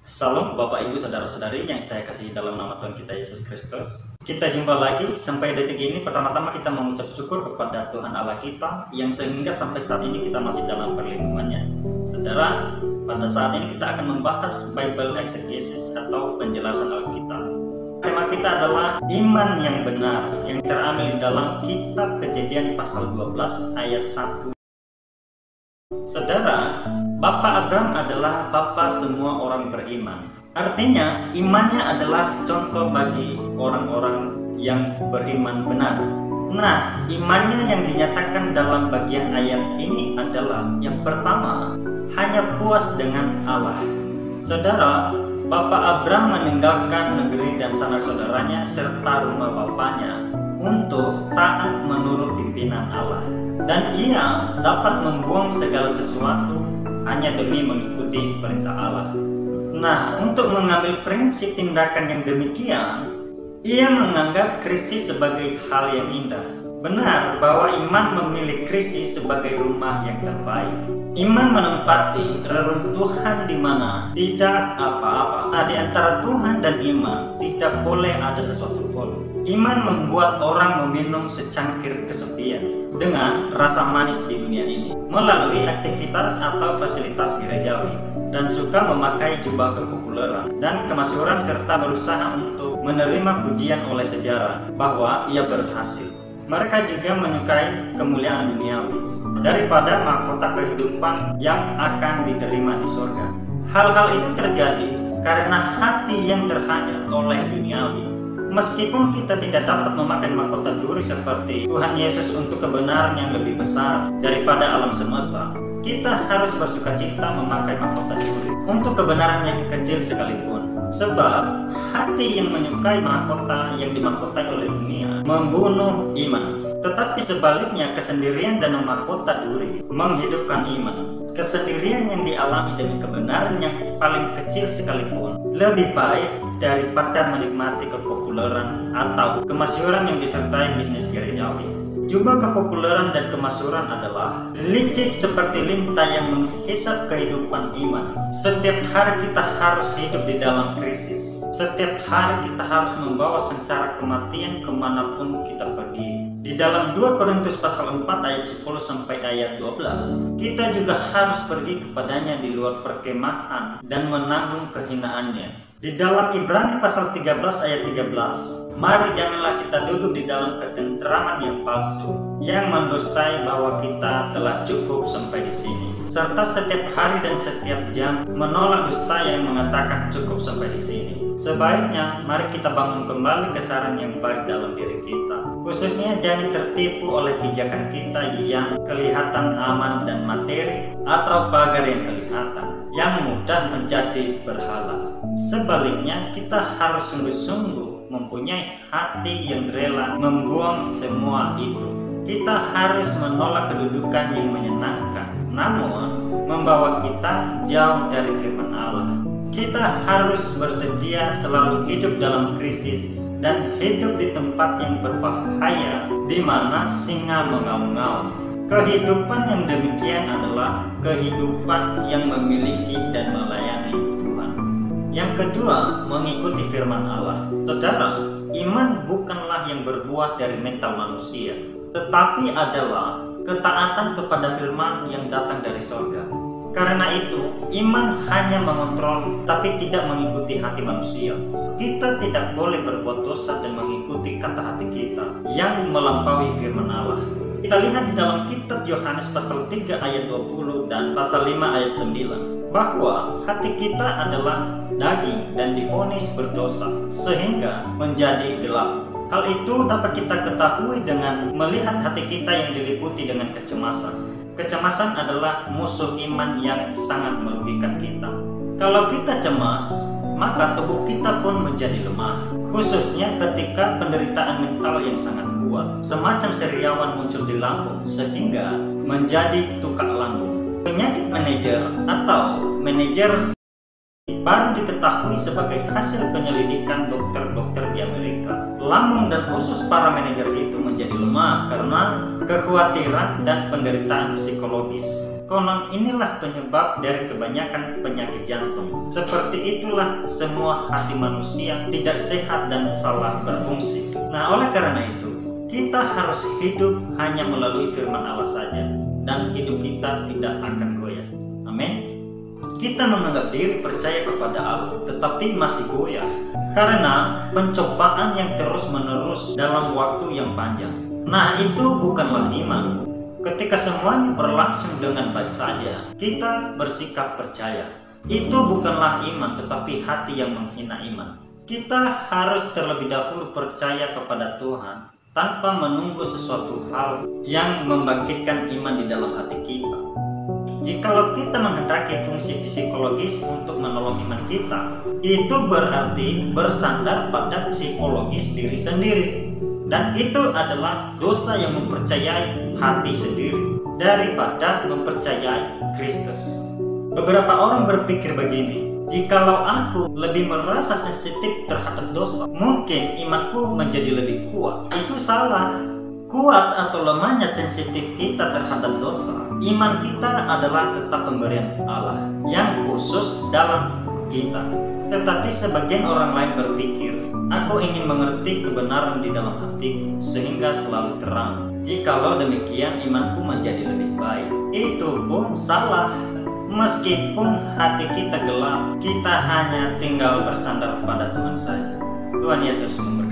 Salam Bapak Ibu Saudara-saudari yang saya kasih dalam nama Tuhan kita Yesus Kristus. Kita jumpa lagi. Sampai detik ini pertama-tama kita mengucap syukur kepada Tuhan Allah kita yang sehingga sampai saat ini kita masih dalam perlindungannya. Saudara, pada saat ini kita akan membahas Bible Exegesis atau penjelasan Alkitab. Tema kita adalah iman yang benar yang terambil dalam kitab Kejadian pasal 12 ayat 1. Saudara, Bapak Abraham adalah bapa semua orang beriman. Artinya, imannya adalah contoh bagi orang-orang yang beriman benar. Nah, imannya yang dinyatakan dalam bagian ayat ini adalah yang pertama, hanya puas dengan Allah. Saudara, Bapak Abraham meninggalkan negeri dan sanak saudaranya serta rumah bapaknya untuk taat menurut pimpinan Allah. Dan ia dapat membuang segala sesuatu hanya demi mengikuti perintah Allah. Nah, untuk mengambil prinsip tindakan yang demikian, ia menganggap krisis sebagai hal yang indah. Benar bahwa iman memilih krisis sebagai rumah yang terbaik. Iman menempati reruntuhan di mana tidak apa-apa. Nah, di antara Tuhan dan iman tidak boleh ada sesuatu pun. Iman membuat orang meminum secangkir kesepian dengan rasa manis di dunia ini melalui aktivitas atau fasilitas gerejawi, dan suka memakai jubah kepopuleran dan kemasyhuran serta berusaha untuk menerima pujian oleh sejarah bahwa ia berhasil. Mereka juga menyukai kemuliaan duniawi daripada mahkota kehidupan yang akan diterima di surga. Hal-hal itu terjadi karena hati yang terhanyut oleh duniawi. Meskipun kita tidak dapat memakai mahkota duri seperti Tuhan Yesus untuk kebenaran yang lebih besar daripada alam semesta, kita harus bersukacita memakai mahkota duri untuk kebenaran yang kecil sekalipun. Sebab hati yang menyukai mahkota yang dimahkotai oleh dunia membunuh iman. Tetapi sebaliknya, kesendirian dan mahkota duri menghidupkan iman. Kesendirian yang dialami demi kebenaran yang paling kecil sekalipun lebih baik daripada menikmati kepopuleran atau kemasyhuran yang disertai bisnis gerejawi. Jubah kepopuleran dan kemasyhuran adalah licik seperti lintah yang menghisap kehidupan iman. Setiap hari kita harus hidup di dalam krisis. Setiap hari kita harus membawa sengsara kematian kemanapun kita pergi. Di dalam 2 Korintus pasal 4 ayat 10 sampai ayat 12, kita juga harus pergi kepadanya di luar perkemahan dan menanggung kehinaannya. Di dalam Ibrani pasal 13 ayat 13, mari janganlah kita duduk di dalam ketenteraman yang palsu, yang mendustai bahwa kita telah cukup sampai di sini. Serta setiap hari dan setiap jam menolak dusta yang mengatakan cukup sampai di sini. Sebaiknya, mari kita bangun kembali kesaran yang baik dalam diri kita. Khususnya jangan tertipu oleh pijakan kita yang kelihatan aman dan materi atau pagar yang kelihatan, yang mudah menjadi berhala. Sebaliknya, kita harus sungguh-sungguh mempunyai hati yang rela membuang semua itu. Kita harus menolak kedudukan yang menyenangkan, namun membawa kita jauh dari firman Allah. Kita harus bersedia selalu hidup dalam krisis dan hidup di tempat yang berbahaya di mana singa mengaum-ngaum. Kehidupan yang demikian adalah kehidupan yang memiliki dan melayani Tuhan. Yang kedua, mengikuti firman Allah. Saudara, iman bukanlah yang berbuah dari mental manusia, tetapi adalah ketaatan kepada firman yang datang dari surga. Karena itu, iman hanya mengontrol tapi tidak mengikuti hati manusia. Kita tidak boleh berbuat dosa dan mengikuti kata hati kita yang melampaui firman Allah. Kita lihat di dalam kitab Yohanes pasal 3 ayat 20 dan pasal 5 ayat 9 bahwa hati kita adalah daging dan divonis berdosa sehingga menjadi gelap. Hal itu dapat kita ketahui dengan melihat hati kita yang diliputi dengan kecemasan. Kecemasan adalah musuh iman yang sangat merugikan kita. Kalau kita cemas, maka tubuh kita pun menjadi lemah, khususnya ketika penderitaan mental yang sangat kuat. Semacam seriawan muncul di lambung sehingga menjadi tukak lambung. Penyakit manajer atau manajer baru diketahui sebagai hasil penyelidikan dokter-dokter di Amerika. Lambung dan usus para manajer itu menjadi lemah karena kekhawatiran dan penderitaan psikologis. Konon inilah penyebab dari kebanyakan penyakit jantung. Seperti itulah semua hati manusia tidak sehat dan salah berfungsi. Nah, oleh karena itu, kita harus hidup hanya melalui firman Allah saja, dan hidup kita tidak akan goyah. Amin. Kita menganggap diri percaya kepada Allah, tetapi masih goyah karena pencobaan yang terus-menerus dalam waktu yang panjang. Nah, itu bukanlah iman. Ketika semuanya berlangsung dengan baik saja, kita bersikap percaya. Itu bukanlah iman, tetapi hati yang menghina iman. Kita harus terlebih dahulu percaya kepada Tuhan tanpa menunggu sesuatu hal yang membangkitkan iman di dalam hati kita. Jikalau kita menghendaki fungsi psikologis untuk menolong iman kita, itu berarti bersandar pada psikologis diri sendiri. Dan itu adalah dosa yang mempercayai hati sendiri daripada mempercayai Kristus. Beberapa orang berpikir begini, jikalau aku lebih merasa sensitif terhadap dosa, mungkin imanku menjadi lebih kuat. Itu salah. Kuat atau lemahnya sensitif kita terhadap dosa, iman kita adalah tetap pemberian Allah yang khusus dalam kita. Tetapi sebagian orang lain berpikir, aku ingin mengerti kebenaran di dalam hatiku sehingga selalu terang. Jikalau demikian imanku menjadi lebih baik. Itu pun salah. Meskipun hati kita gelap, kita hanya tinggal bersandar pada Tuhan saja. Tuhan Yesus memberkati.